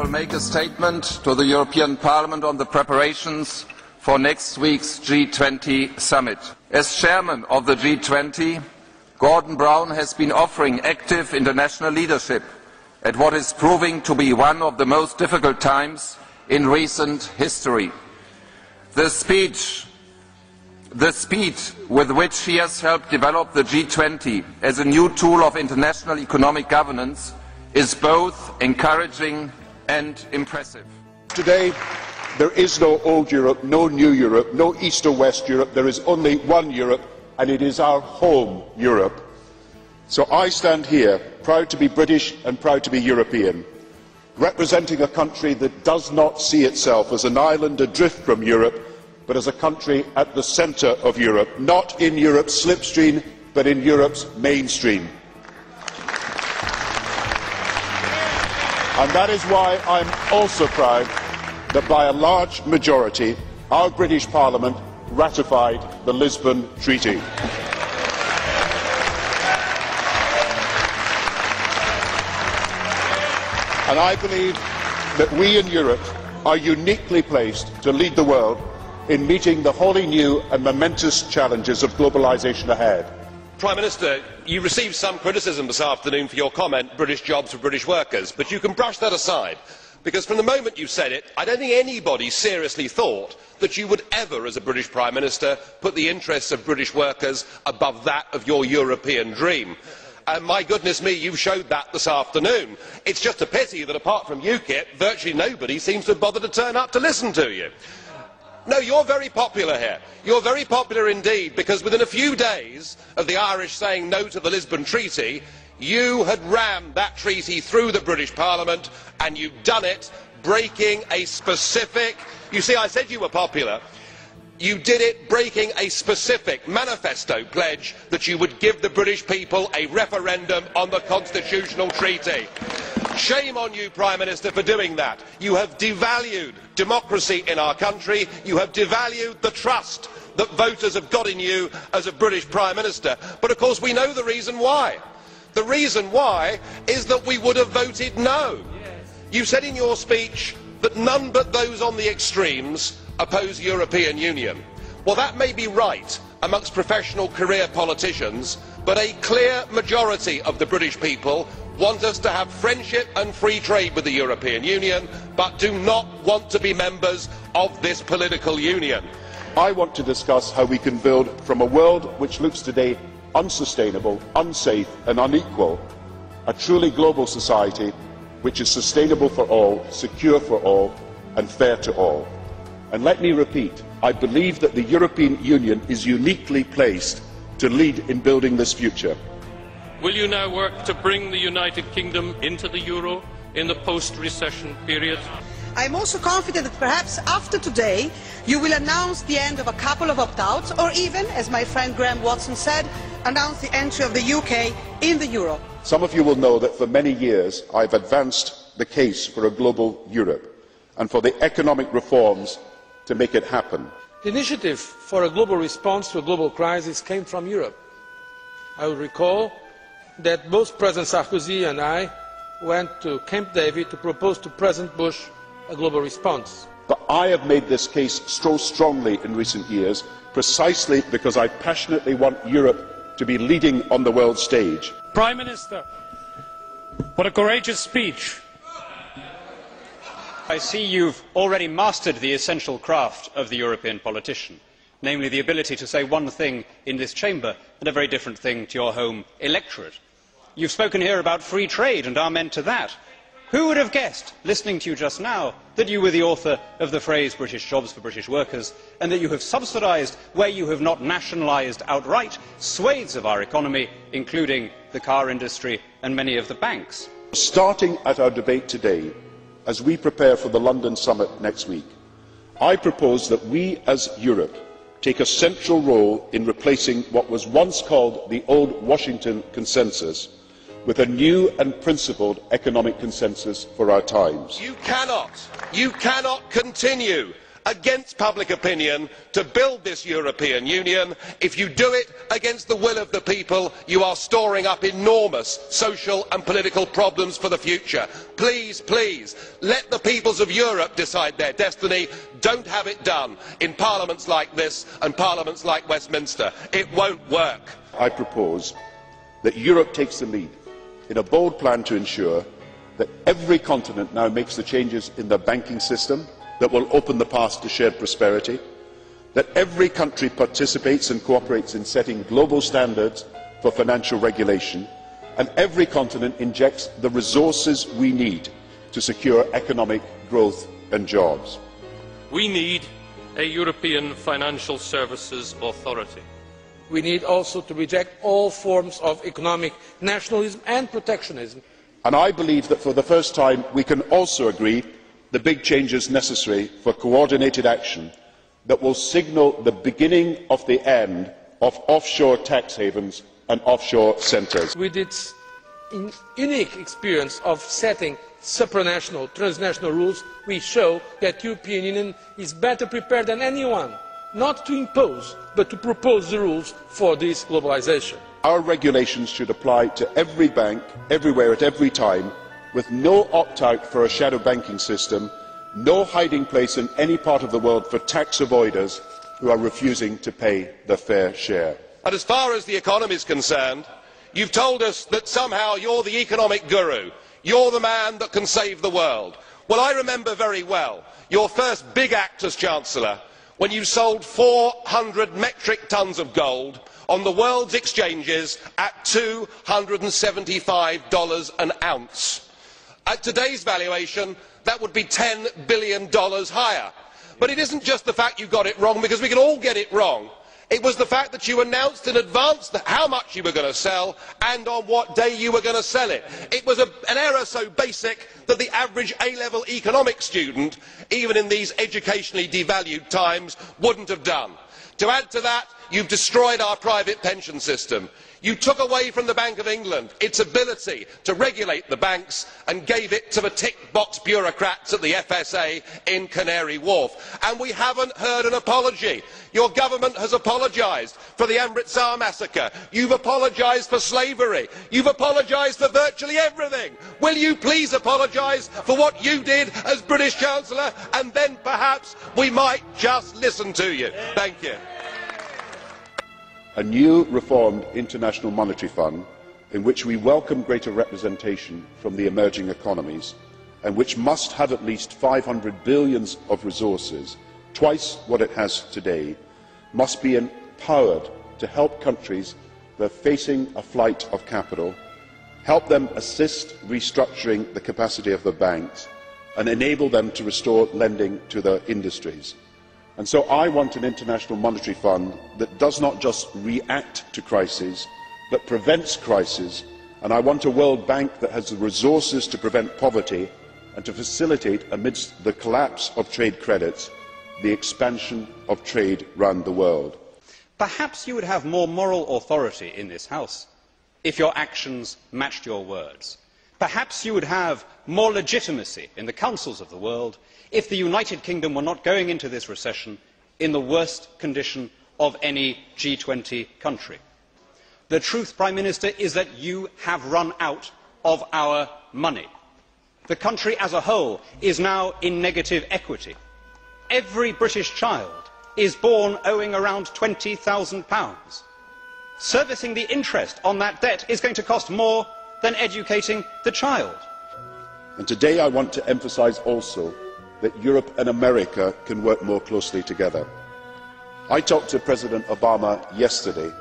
will make a statement to the European Parliament on the preparations for next week's G20 summit. As chairman of the G20, Gordon Brown has been offering active international leadership at what is proving to be one of the most difficult times in recent history. The speed with which he has helped develop the G20 as a new tool of international economic governance is both encouraging and impressive. Today, there is no old Europe, no new Europe, no East or West Europe. There is only one Europe, and it is our home Europe. So I stand here, proud to be British and proud to be European, representing a country that does not see itself as an island adrift from Europe, but as a country at the centre of Europe, not in Europe's slipstream, but in Europe's mainstream. And that is why I am also proud that by a large majority, our British Parliament ratified the Lisbon Treaty. And I believe that we in Europe are uniquely placed to lead the world in meeting the wholly new and momentous challenges of globalisation ahead. Prime Minister, you received some criticism this afternoon for your comment, British jobs for British workers, but you can brush that aside, because from the moment you said it, I don't think anybody seriously thought that you would ever, as a British Prime Minister, put the interests of British workers above that of your European dream. And my goodness me, you showed that this afternoon. It's just a pity that apart from UKIP, virtually nobody seems to have bothered to turn up to listen to you. No, you're very popular here. You're very popular indeed, because within a few days of the Irish saying no to the Lisbon Treaty, you had rammed that treaty through the British Parliament, and you've done it breaking a specific... You see, I said you were popular. You did it breaking a specific manifesto pledge that you would give the British people a referendum on the constitutional treaty. Shame on you, Prime Minister, for doing that. You have devalued democracy in our country. You have devalued the trust that voters have got in you as a British Prime Minister. But of course we know the reason why. The reason why is that we would have voted no. You said in your speech that none but those on the extremes oppose European Union. Well, that may be right amongst professional career politicians, but a clear majority of the British people want us to have friendship and free trade with the European Union, but do not want to be members of this political union. I want to discuss how we can build from a world which looks today unsustainable, unsafe and unequal, a truly global society which is sustainable for all, secure for all and fair to all. And let me repeat, I believe that the European Union is uniquely placed to lead in building this future. Will you now work to bring the United Kingdom into the euro in the post-recession period? I am also confident that perhaps after today you will announce the end of a couple of opt-outs, or even, as my friend Graham Watson said, announce the entry of the UK in the euro. Some of you will know that for many years I have advanced the case for a global Europe and for the economic reforms to make it happen. The initiative for a global response to a global crisis came from Europe. I will recall that both President Sarkozy and I went to Camp David to propose to President Bush a global response. But I have made this case so strongly in recent years precisely because I passionately want Europe to be leading on the world stage. Prime Minister, what a courageous speech. I see you've already mastered the essential craft of the European politician, namely the ability to say one thing in this chamber and a very different thing to your home electorate. You've spoken here about free trade and amen to that. Who would have guessed, listening to you just now, that you were the author of the phrase British jobs for British workers, and that you have subsidised, where you have not nationalised outright, swathes of our economy, including the car industry and many of the banks? Starting at our debate today, as we prepare for the London summit next week, I propose that we as Europe take a central role in replacing what was once called the old Washington consensus with a new and principled economic consensus for our times. You cannot continue against public opinion to build this European Union. If you do it against the will of the people, you are storing up enormous social and political problems for the future. Please, please, let the peoples of Europe decide their destiny. Don't have it done in parliaments like this and parliaments like Westminster. It won't work. I propose that Europe takes the lead in a bold plan to ensure that every continent now makes the changes in the banking system that will open the path to shared prosperity, that every country participates and cooperates in setting global standards for financial regulation, and every continent injects the resources we need to secure economic growth and jobs. We need a European Financial Services Authority. We need also to reject all forms of economic nationalism and protectionism. And I believe that for the first time we can also agree the big changes necessary for coordinated action that will signal the beginning of the end of offshore tax havens and offshore centres. With its unique experience of setting supranational, transnational rules, we show that the European Union is better prepared than anyone, not to impose, but to propose the rules for this globalisation. Our regulations should apply to every bank, everywhere, at every time, with no opt-out for a shadow banking system, no hiding place in any part of the world for tax avoiders who are refusing to pay their fair share. And as far as the economy is concerned, you've told us that somehow you're the economic guru. You're the man that can save the world. Well, I remember very well your first big act as Chancellor when you sold 400 metric tons of gold on the world's exchanges at $275 an ounce. At today's valuation, that would be $10 billion higher. But it isn't just the fact you got it wrong, because we can all get it wrong. It was the fact that you announced in advance how much you were going to sell and on what day you were going to sell it. It was an error so basic that the average A-level economics student, even in these educationally devalued times, wouldn't have done. To add to that, you've destroyed our private pension system. You took away from the Bank of England its ability to regulate the banks and gave it to the tick-box bureaucrats at the FSA in Canary Wharf. And we haven't heard an apology. Your government has apologised for the Amritsar massacre. You've apologised for slavery. You've apologised for virtually everything. Will you please apologise for what you did as British Chancellor, and then perhaps we might just listen to you. Thank you. A new reformed International Monetary Fund in which we welcome greater representation from the emerging economies and which must have at least 500 billion of resources, twice what it has today, must be empowered to help countries that are facing a flight of capital, help them assist restructuring the capacity of the banks and enable them to restore lending to their industries. And so I want an international monetary fund that does not just react to crises, but prevents crises. And I want a World Bank that has the resources to prevent poverty and to facilitate, amidst the collapse of trade credits, the expansion of trade round the world. Perhaps you would have more moral authority in this House if your actions matched your words. Perhaps you would have more legitimacy in the councils of the world if the United Kingdom were not going into this recession in the worst condition of any G20 country. The truth, Prime Minister, is that you have run out of our money. The country as a whole is now in negative equity. Every British child is born owing around £20,000. Servicing the interest on that debt is going to cost more than educating the child. And today I want to emphasise also that Europe and America can work more closely together. I talked to President Obama yesterday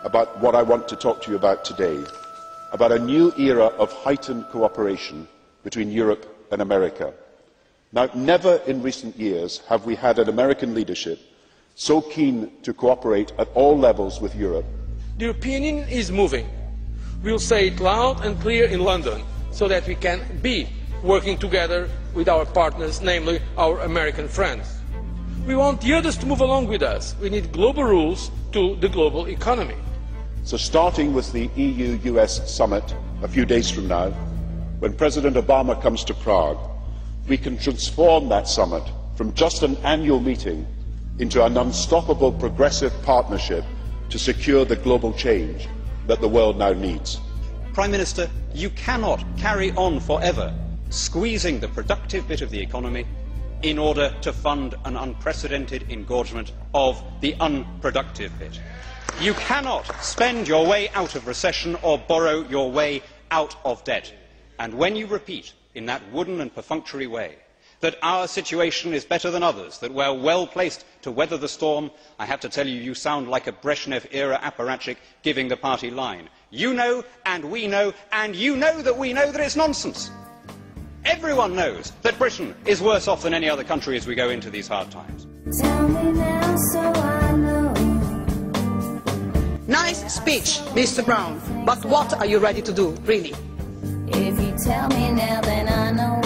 about what I want to talk to you about today, about a new era of heightened cooperation between Europe and America. Now, never in recent years have we had an American leadership so keen to cooperate at all levels with Europe. The European Union is moving. We will say it loud and clear in London so that we can be working together with our partners, namely our American friends. We want the others to move along with us. We need global rules to the global economy. So starting with the EU-US summit a few days from now, when President Obama comes to Prague, we can transform that summit from just an annual meeting into an unstoppable progressive partnership to secure the global change that the world now needs. Prime Minister, you cannot carry on forever squeezing the productive bit of the economy in order to fund an unprecedented engorgement of the unproductive bit. You cannot spend your way out of recession or borrow your way out of debt. And when you repeat in that wooden and perfunctory way that our situation is better than others, that we are well placed to weather the storm, I have to tell you, you sound like a Brezhnev-era apparatchik giving the party line. You know, and you know that we know that it's nonsense. Everyone knows that Britain is worse off than any other country as we go into these hard times. Tell me now so I know. Nice speech, Mr. Brown, but what are you ready to do, really? If you tell me now, then I know